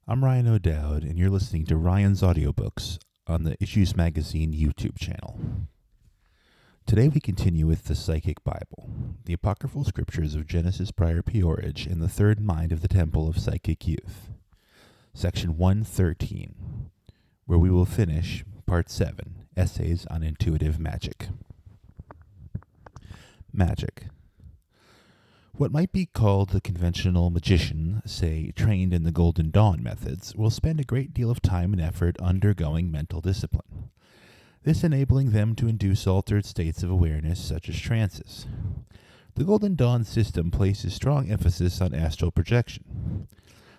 I'm Ryan O'Doud, and you're listening to Ryan's Audiobooks on the Issues Magazine YouTube channel. Today we continue with the Psychic Bible, the apocryphal scriptures of Genesis P-Orridge and the third mind of the Temple of Psychic Youth, Section 113, where we will finish Part 7, Essays on Intuitive Magic. Magic. What might be called the conventional magician, say, trained in the Golden Dawn methods, will spend a great deal of time and effort undergoing mental discipline, this enabling them to induce altered states of awareness such as trances. The Golden Dawn system places strong emphasis on astral projection.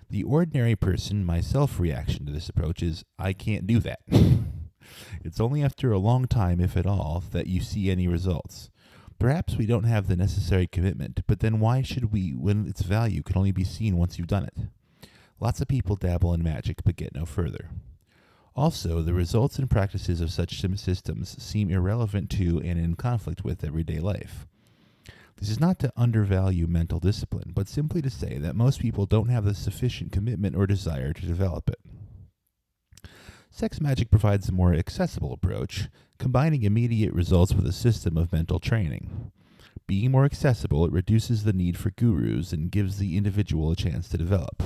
The ordinary person, myself, reaction to this approach is, I can't do that. It's only after a long time, if at all, that you see any results. Perhaps we don't have the necessary commitment, but then why should we when its value can only be seen once you've done it? Lots of people dabble in magic but get no further. Also, the results and practices of such systems seem irrelevant to and in conflict with everyday life. This is not to undervalue mental discipline, but simply to say that most people don't have the sufficient commitment or desire to develop it. Sex magic provides a more accessible approach, combining immediate results with a system of mental training. Being more accessible, it reduces the need for gurus and gives the individual a chance to develop.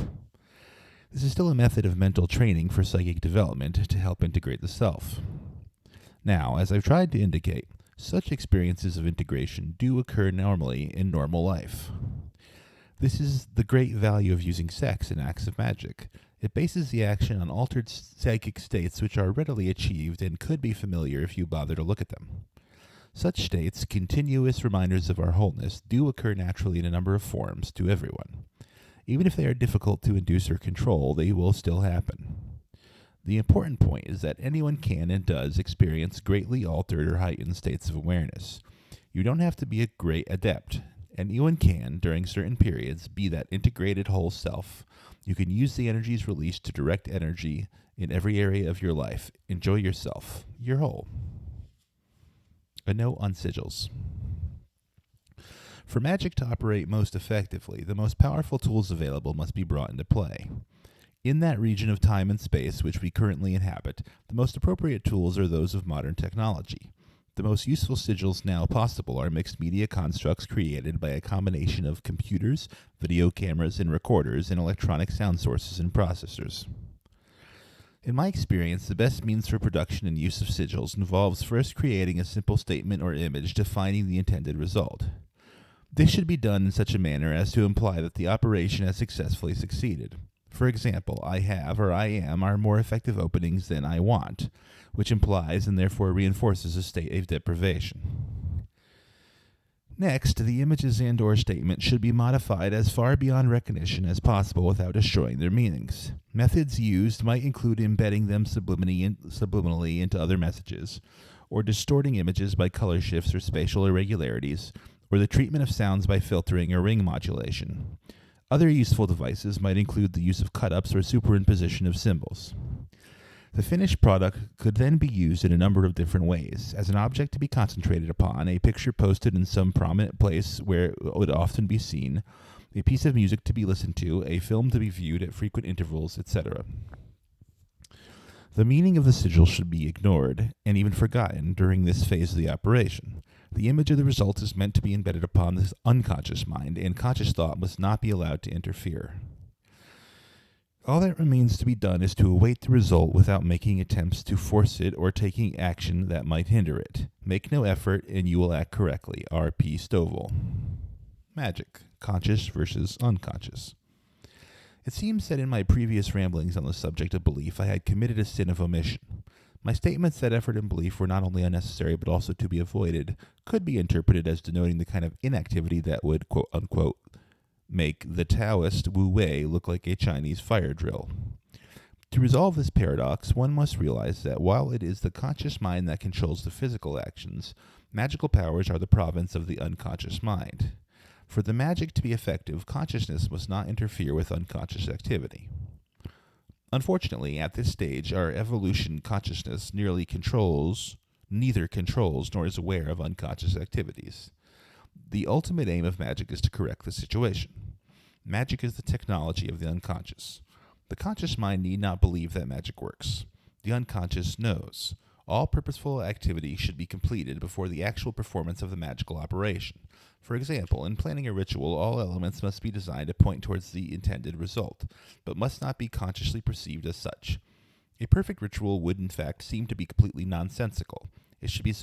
This is still a method of mental training for psychic development to help integrate the self. Now, as I've tried to indicate, such experiences of integration do occur normally in normal life. This is the great value of using sex in acts of magic. It bases the action on altered psychic states which are readily achieved and could be familiar if you bother to look at them. Such states, continuous reminders of our wholeness, do occur naturally in a number of forms to everyone. Even if they are difficult to induce or control, they will still happen. The important point is that anyone can and does experience greatly altered or heightened states of awareness. You don't have to be a great adept. Anyone can, during certain periods, be that integrated whole self. You can use the energies released to direct energy in every area of your life. Enjoy yourself. You're whole. A note on sigils. For magic to operate most effectively, the most powerful tools available must be brought into play. In that region of time and space which we currently inhabit, the most appropriate tools are those of modern technology. The most useful sigils now possible are mixed media constructs created by a combination of computers, video cameras, and recorders, and electronic sound sources and processors. In my experience, the best means for production and use of sigils involves first creating a simple statement or image defining the intended result. This should be done in such a manner as to imply that the operation has successfully succeeded. For example, I have or I am are more effective openings than I want, which implies and therefore reinforces a state of deprivation. Next, the images and or statements should be modified as far beyond recognition as possible without destroying their meanings. Methods used might include embedding them subliminally into other messages, or distorting images by color shifts or spatial irregularities, or the treatment of sounds by filtering or ring modulation. Other useful devices might include the use of cut-ups or superimposition of symbols. The finished product could then be used in a number of different ways, as an object to be concentrated upon, a picture posted in some prominent place where it would often be seen, a piece of music to be listened to, a film to be viewed at frequent intervals, etc. The meaning of the sigil should be ignored, and even forgotten, during this phase of the operation. The image of the result is meant to be embedded upon the unconscious mind, and conscious thought must not be allowed to interfere. All that remains to be done is to await the result without making attempts to force it or taking action that might hinder it. Make no effort, and you will act correctly. R.P. Stovall. Magic. Conscious versus unconscious. It seems that in my previous ramblings on the subject of belief, I had committed a sin of omission. My statements that effort and belief were not only unnecessary but also to be avoided could be interpreted as denoting the kind of inactivity that would, quote unquote, make the Taoist Wu Wei look like a Chinese fire drill. To resolve this paradox, one must realize that while it is the conscious mind that controls the physical actions, magical powers are the province of the unconscious mind. For the magic to be effective, consciousness must not interfere with unconscious activity. Unfortunately, at this stage, our evolution consciousness neither controls nor is aware of unconscious activities. The ultimate aim of magic is to correct the situation. Magic is the technology of the unconscious. The conscious mind need not believe that magic works. The unconscious knows. All purposeful activity should be completed before the actual performance of the magical operation. For example, in planning a ritual, all elements must be designed to point towards the intended result, but must not be consciously perceived as such. A perfect ritual would, in fact, seem to be completely nonsensical. It should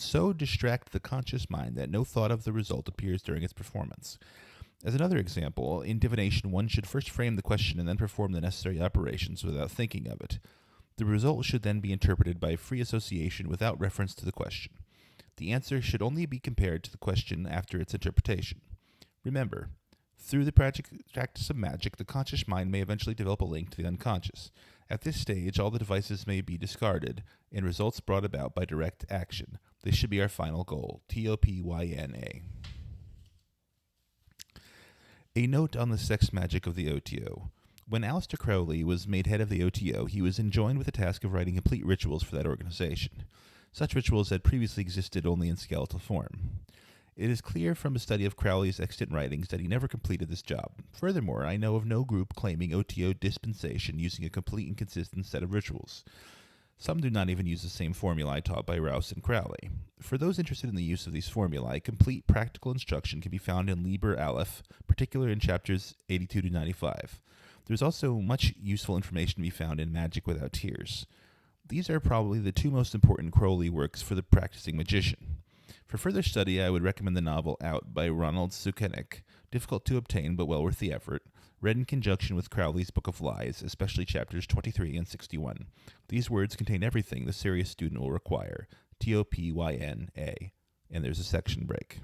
so distract the conscious mind that no thought of the result appears during its performance. As another example, in divination, one should first frame the question and then perform the necessary operations without thinking of it. The result should then be interpreted by free association without reference to the question. The answer should only be compared to the question after its interpretation. Remember, through the practice of magic, the conscious mind may eventually develop a link to the unconscious. At this stage, all the devices may be discarded and results brought about by direct action. This should be our final goal. TOPYNA. A note on the sex magic of the OTO. When Aleister Crowley was made head of the OTO, he was enjoined with the task of writing complete rituals for that organization. Such rituals had previously existed only in skeletal form. It is clear from a study of Crowley's extant writings that he never completed this job. Furthermore, I know of no group claiming OTO dispensation using a complete and consistent set of rituals. Some do not even use the same formulae taught by Rouse and Crowley. For those interested in the use of these formulae, complete practical instruction can be found in Liber Aleph, particularly in chapters 82 to 95. There's also much useful information to be found in Magic Without Tears. These are probably the two most important Crowley works for the practicing magician. For further study, I would recommend the novel Out by Ronald Sukenik, difficult to obtain but well worth the effort, read in conjunction with Crowley's Book of Lies, especially chapters 23 and 61. These words contain everything the serious student will require, TOPYNA, and there's a section break.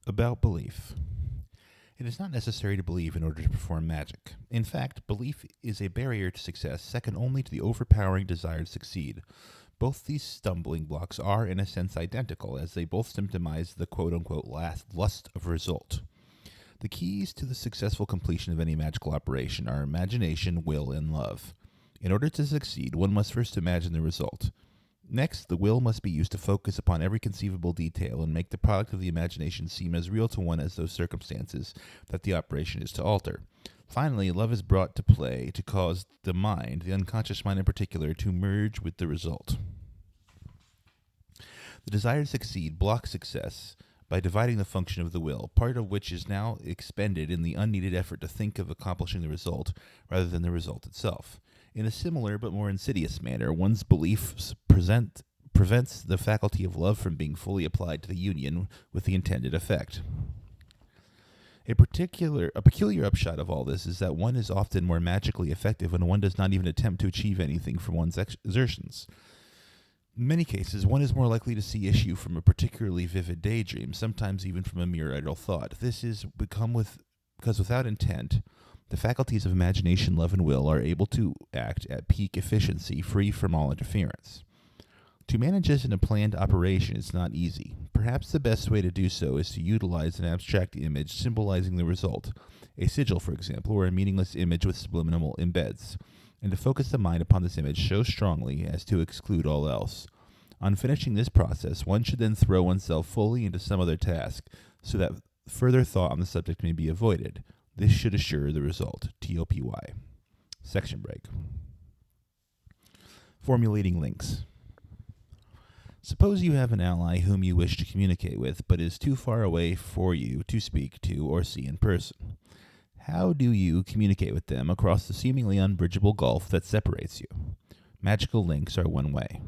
About belief. It is not necessary to believe in order to perform magic. In fact, belief is a barrier to success second only to the overpowering desire to succeed. Both these stumbling blocks are, in a sense, identical, as they both symptomize the quote-unquote lust of result. The keys to the successful completion of any magical operation are imagination, will, and love. In order to succeed, one must first imagine the result. Next, the will must be used to focus upon every conceivable detail and make the product of the imagination seem as real to one as those circumstances that the operation is to alter. Finally, love is brought to play to cause the mind, the unconscious mind in particular, to merge with the result. The desire to succeed blocks success by dividing the function of the will, part of which is now expended in the unneeded effort to think of accomplishing the result rather than the result itself. In a similar but more insidious manner, one's beliefs prevents the faculty of love from being fully applied to the union with the intended effect. A peculiar upshot of all this is that one is often more magically effective when one does not even attempt to achieve anything from one's exertions. In many cases, one is more likely to see issue from a particularly vivid daydream, sometimes even from a mere idle thought. This is because without intent, the faculties of imagination, love, and will are able to act at peak efficiency, free from all interference. To manage this in a planned operation is not easy. Perhaps the best way to do so is to utilize an abstract image symbolizing the result, a sigil, for example, or a meaningless image with subliminal embeds, and to focus the mind upon this image so strongly as to exclude all else. On finishing this process, one should then throw oneself fully into some other task, so that further thought on the subject may be avoided. This should assure the result. TOPY. Section break. Formulating links. Suppose you have an ally whom you wish to communicate with, but is too far away for you to speak to or see in person. How do you communicate with them across the seemingly unbridgeable gulf that separates you? Magical links are one way.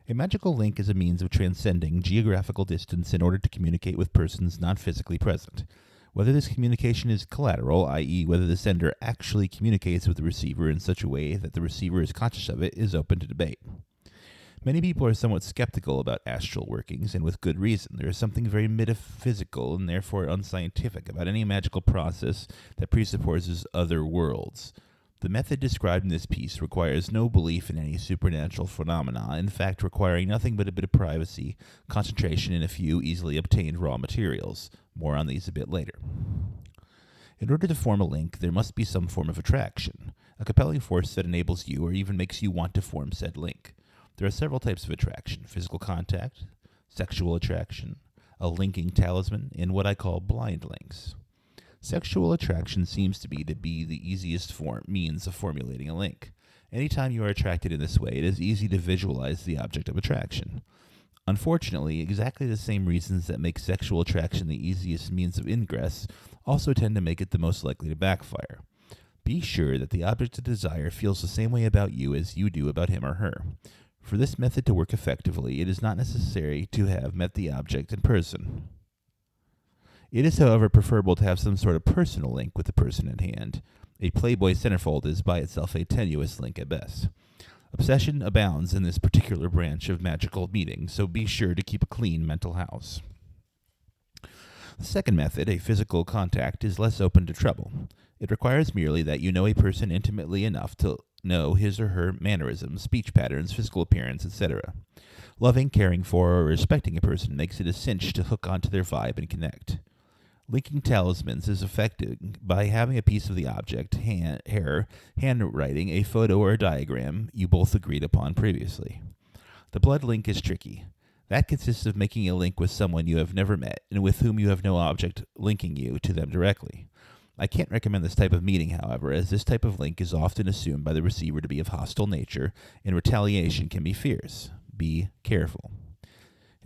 A magical link is a means of transcending geographical distance in order to communicate with persons not physically present. Whether this communication is collateral, i.e., whether the sender actually communicates with the receiver in such a way that the receiver is conscious of it, is open to debate. Many people are somewhat skeptical about astral workings, and with good reason. There is something very metaphysical and therefore unscientific about any magical process that presupposes other worlds. The method described in this piece requires no belief in any supernatural phenomena, in fact requiring nothing but a bit of privacy, concentration, and a few easily obtained raw materials. More on these a bit later. In order to form a link, there must be some form of attraction, a compelling force that enables you or even makes you want to form said link. There are several types of attraction: physical contact, sexual attraction, a linking talisman, and what I call blind links. Sexual attraction seems to be the easiest means of formulating a link. Anytime you are attracted in this way, it is easy to visualize the object of attraction. Unfortunately, exactly the same reasons that make sexual attraction the easiest means of ingress also tend to make it the most likely to backfire. Be sure that the object of desire feels the same way about you as you do about him or her. For this method to work effectively, it is not necessary to have met the object in person. It is, however, preferable to have some sort of personal link with the person at hand. A Playboy centerfold is by itself a tenuous link at best. Obsession abounds in this particular branch of magical meeting, so be sure to keep a clean mental house. The second method, a physical contact, is less open to trouble. It requires merely that you know a person intimately enough to know his or her mannerisms, speech patterns, physical appearance, etc. Loving, caring for, or respecting a person makes it a cinch to hook onto their vibe and connect. Linking talismans is effective by having a piece of the object, hair, handwriting, a photo, or a diagram you both agreed upon previously. The blood link is tricky. That consists of making a link with someone you have never met and with whom you have no object linking you to them directly. I can't recommend this type of meeting, however, as this type of link is often assumed by the receiver to be of hostile nature, and retaliation can be fierce. Be careful.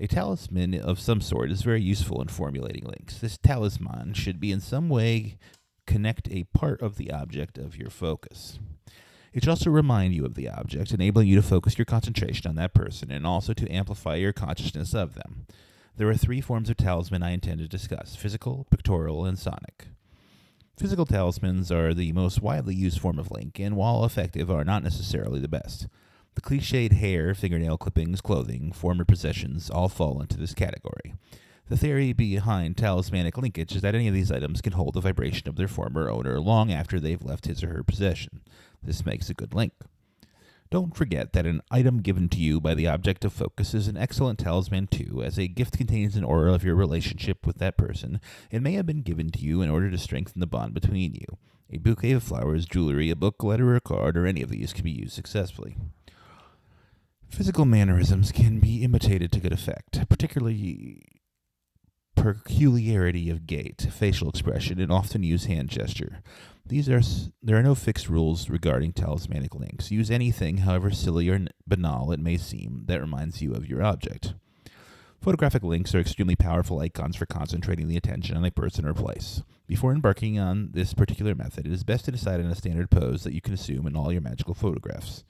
A talisman of some sort is very useful in formulating links. This talisman should be in some way connect a part of the object of your focus. It should also remind you of the object, enabling you to focus your concentration on that person and also to amplify your consciousness of them. There are 3 forms of talisman I intend to discuss: physical, pictorial, and sonic. Physical talismans are the most widely used form of link, and while effective, are not necessarily the best. The cliched hair, fingernail clippings, clothing, former possessions all fall into this category. The theory behind talismanic linkage is that any of these items can hold the vibration of their former owner long after they've left his or her possession. This makes a good link. Don't forget that an item given to you by the object of focus is an excellent talisman too, as a gift contains an aura of your relationship with that person and may have been given to you in order to strengthen the bond between you. A bouquet of flowers, jewelry, a book, letter, or card, or any of these can be used successfully. Physical mannerisms can be imitated to good effect, particularly peculiarity of gait, facial expression, and often use hand gesture. There are no fixed rules regarding talismanic links. Use anything, however silly or banal it may seem, that reminds you of your object. Photographic links are extremely powerful icons for concentrating the attention on a person or place. Before embarking on this particular method, it is best to decide on a standard pose that you can assume in all your magical photographs.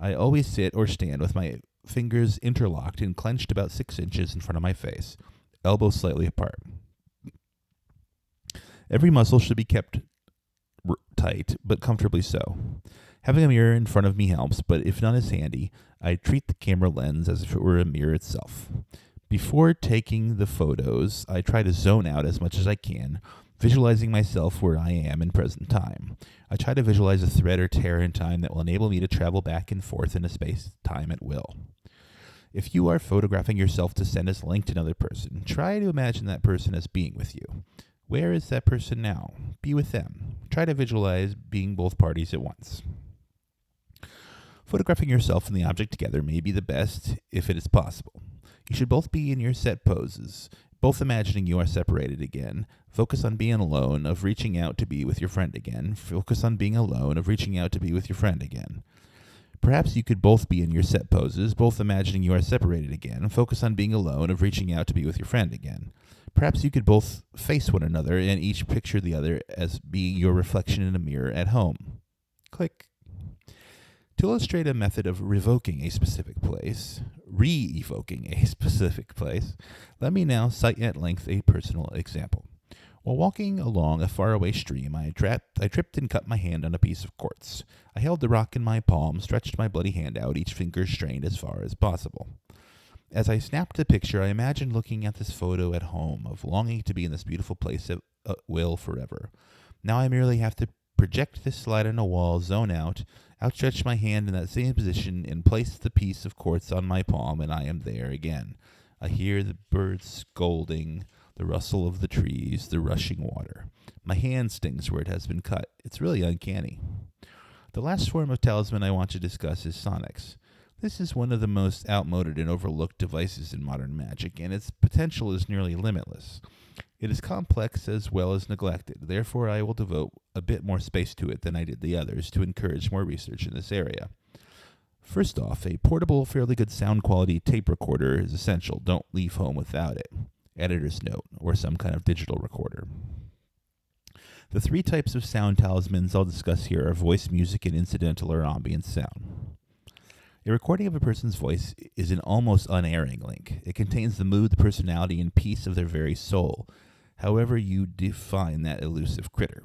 I always sit or stand with my fingers interlocked and clenched about 6 inches in front of my face, elbows slightly apart. Every muscle should be kept tight, but comfortably so. Having a mirror in front of me helps, but if none is handy, I treat the camera lens as if it were a mirror itself. Before taking the photos, I try to zone out as much as I can, visualizing myself where I am in present time. I try to visualize a thread or tear in time that will enable me to travel back and forth in a space-time at will. If you are photographing yourself to send as a link to another person, try to imagine that person as being with you. Where is that person now? Be with them. Try to visualize being both parties at once. Photographing yourself and the object together may be the best if it is possible. You should both be in your set poses, both imagining you are separated again. Focus on being alone, of reaching out to be with your friend again. Focus on being alone, of reaching out to be with your friend again. Perhaps you could both be in your set poses, both imagining you are separated again. Focus on being alone, of reaching out to be with your friend again. Perhaps you could both face one another and each picture the other as being your reflection in a mirror at home. Click. To illustrate a method of re-evoking a specific place, let me now cite at length a personal example. While walking along a faraway stream, I tripped and cut my hand on a piece of quartz. I held the rock in my palm, stretched my bloody hand out, each finger strained as far as possible. As I snapped the picture, I imagined looking at this photo at home, of longing to be in this beautiful place at will forever. Now I merely have to project this slide on a wall, zone out, outstretch my hand in that same position, and place the piece of quartz on my palm, and I am there again. I hear the birds scolding, the rustle of the trees, the rushing water. My hand stings where it has been cut. It's really uncanny. The last form of talisman I want to discuss is sonics. This is one of the most outmoded and overlooked devices in modern magic, and its potential is nearly limitless. It is complex as well as neglected. Therefore, I will devote a bit more space to it than I did the others to encourage more research in this area. First off, a portable, fairly good sound quality tape recorder is essential. Don't leave home without it. Editor's note, or some kind of digital recorder. The three types of sound talismans I'll discuss here are voice, music, and incidental or ambient sound. A recording of a person's voice is an almost unerring link. It contains the mood, the personality, and piece of their very soul, however you define that elusive critter.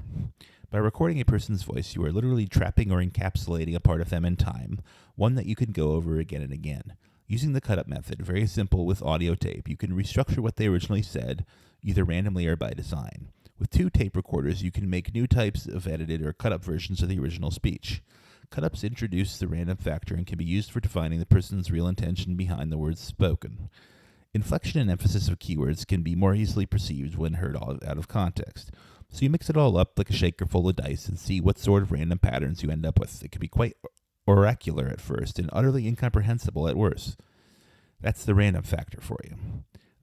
By recording a person's voice, you are literally trapping or encapsulating a part of them in time, one that you can go over again and again. Using the cut-up method, very simple with audio tape, you can restructure what they originally said, either randomly or by design. With two tape recorders, you can make new types of edited or cut-up versions of the original speech. Cut-ups introduce the random factor and can be used for defining the person's real intention behind the words spoken. Inflection and emphasis of keywords can be more easily perceived when heard out of context. So you mix it all up like a shaker full of dice and see what sort of random patterns you end up with. It can be quite oracular at first and utterly incomprehensible at worst. That's the random factor for you.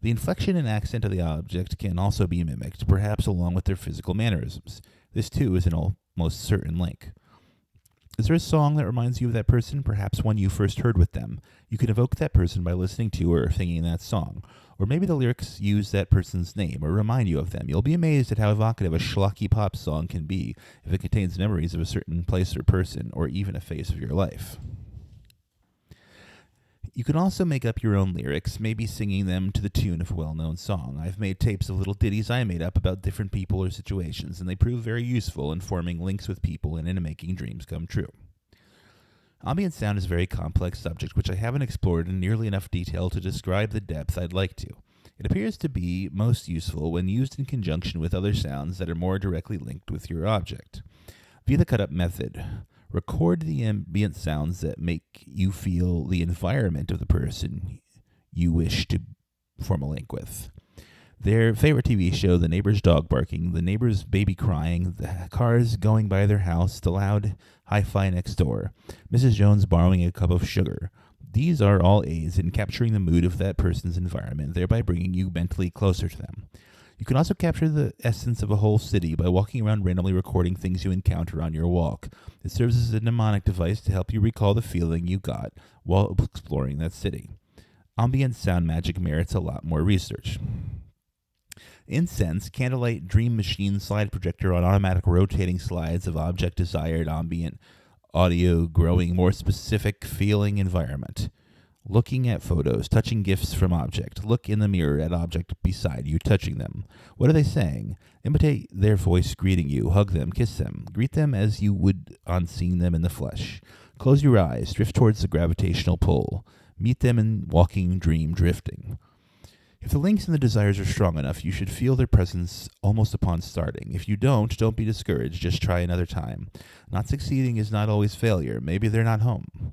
The inflection and accent of the object can also be mimicked, perhaps along with their physical mannerisms. This, too, is an almost certain link. Is there a song that reminds you of that person, perhaps one you first heard with them? You can evoke that person by listening to or singing that song. Or maybe the lyrics use that person's name or remind you of them. You'll be amazed at how evocative a schlocky pop song can be if it contains memories of a certain place or person, or even a phase of your life. You can also make up your own lyrics, maybe singing them to the tune of a well-known song. I've made tapes of little ditties I made up about different people or situations, and they prove very useful in forming links with people and in making dreams come true. Ambient sound is a very complex subject which I haven't explored in nearly enough detail to describe the depth I'd like to. It appears to be most useful when used in conjunction with other sounds that are more directly linked with your object. Via the cut-up method, record the ambient sounds that make you feel the environment of the person you wish to form a link with. Their favorite TV show, the neighbor's dog barking, the neighbor's baby crying, the cars going by their house, the loud hi-fi next door, Mrs. Jones borrowing a cup of sugar. These are all aids in capturing the mood of that person's environment, thereby bringing you mentally closer to them. You can also capture the essence of a whole city by walking around randomly recording things you encounter on your walk. It serves as a mnemonic device to help you recall the feeling you got while exploring that city. Ambient sound magic merits a lot more research. Incense, candlelight, dream machine, slide projector on automatic rotating slides of object desired ambient audio growing more specific feeling environment. Looking at photos, touching gifts from object. Look in the mirror at object beside you, touching them. What are they saying? Imitate their voice greeting you. Hug them, kiss them. Greet them as you would on seeing them in the flesh. Close your eyes, drift towards the gravitational pull. Meet them in walking dream drifting. If the links and the desires are strong enough, you should feel their presence almost upon starting. If you don't be discouraged. Just try another time. Not succeeding is not always failure. Maybe they're not home.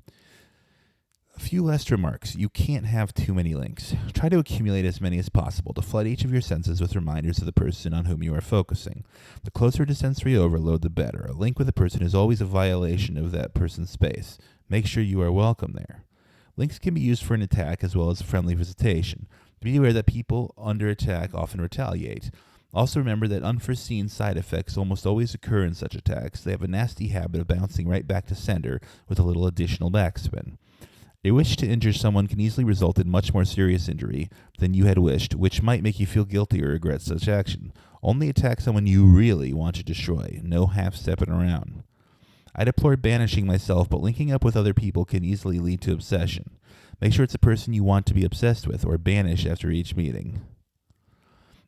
A few last remarks. You can't have too many links. Try to accumulate as many as possible to flood each of your senses with reminders of the person on whom you are focusing. The closer to sensory overload, the better. A link with a person is always a violation of that person's space. Make sure you are welcome there. Links can be used for an attack as well as a friendly visitation. Be aware that people under attack often retaliate. Also remember that unforeseen side effects almost always occur in such attacks. They have a nasty habit of bouncing right back to sender with a little additional backspin. A wish to injure someone can easily result in much more serious injury than you had wished, which might make you feel guilty or regret such action. Only attack someone you really want to destroy. No half-stepping around. I deplore banishing myself, but linking up with other people can easily lead to obsession. Make sure it's a person you want to be obsessed with or banish after each meeting.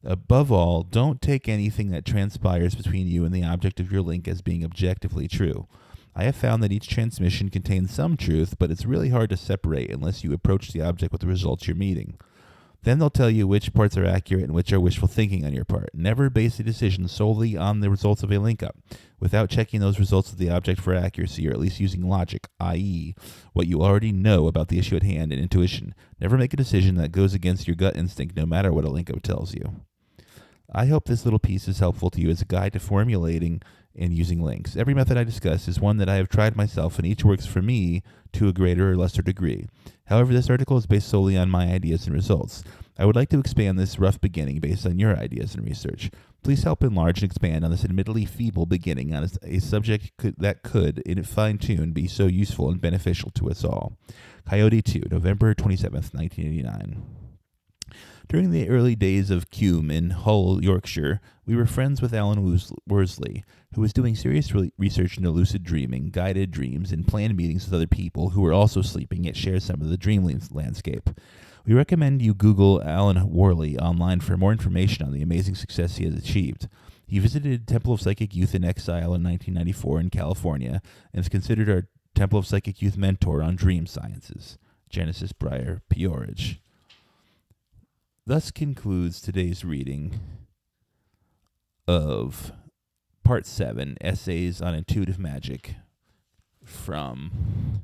Above all, don't take anything that transpires between you and the object of your link as being objectively true. I have found that each transmission contains some truth, but it's really hard to separate unless you approach the object with the results you're meeting. Then they'll tell you which parts are accurate and which are wishful thinking on your part. Never base a decision solely on the results of a link-up, without checking those results of the object for accuracy, or at least using logic, i.e., what you already know about the issue at hand and intuition. Never make a decision that goes against your gut instinct, no matter what a link-up tells you. I hope this little piece is helpful to you as a guide to formulating and using links. Every method I discuss is one that I have tried myself, and each works for me to a greater or lesser degree. However, this article is based solely on my ideas and results. I would like to expand this rough beginning based on your ideas and research. Please help enlarge and expand on this admittedly feeble beginning on a subject that could, in fine-tune, be so useful and beneficial to us all. Coyote 2, November 27th, 1989. During the early days of Cume in Hull, Yorkshire, we were friends with Alan Worsley, who was doing serious research into lucid dreaming, guided dreams, and planned meetings with other people who were also sleeping yet shared some of the dream landscape. We recommend you Google Alan Worley online for more information on the amazing success he has achieved. He visited Temple of Psychic Youth in Exile in 1994 in California and is considered our Temple of Psychic Youth mentor on dream sciences. Genesis P-Orridge. Thus concludes today's reading of Part 7, Essays on Intuitive Magic, from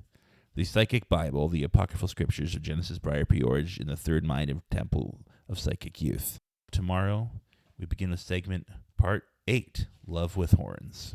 the Psychic Bible, the Apocryphal Scriptures of Genesis P-Orridge in the Third Mind of Temple of Psychic Youth. Tomorrow, we begin with segment Part 8, Love with Horns.